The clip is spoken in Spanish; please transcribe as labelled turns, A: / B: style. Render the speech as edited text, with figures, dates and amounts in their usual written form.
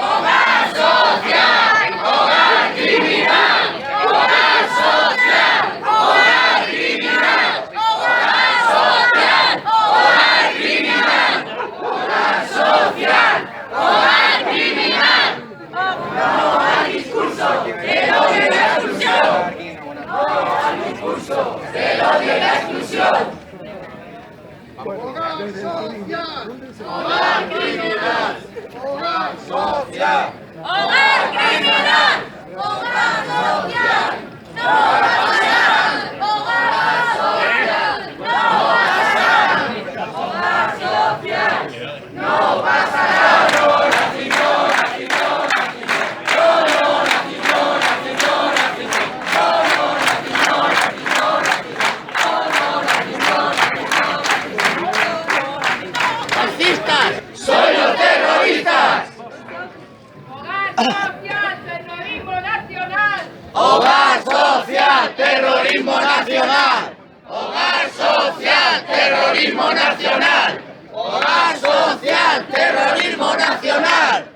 A: Hogar social, hogar criminal, hogar social, hogar criminal, hogar social, hogar criminal, hogar social, hogar criminal. No al discurso del odio y la exclusión. No al discurso del odio y la exclusión. Hogar social, hogar criminal, hogar social, hogar criminal, hogar social, no pasará, hogar social, no pasará, hogar social, no pasará. ¡Soy los terroristas!
B: ¡Hogar social, terrorismo nacional!
A: ¡Hogar social, terrorismo nacional! ¡Hogar social, terrorismo nacional! ¡Hogar social, terrorismo nacional!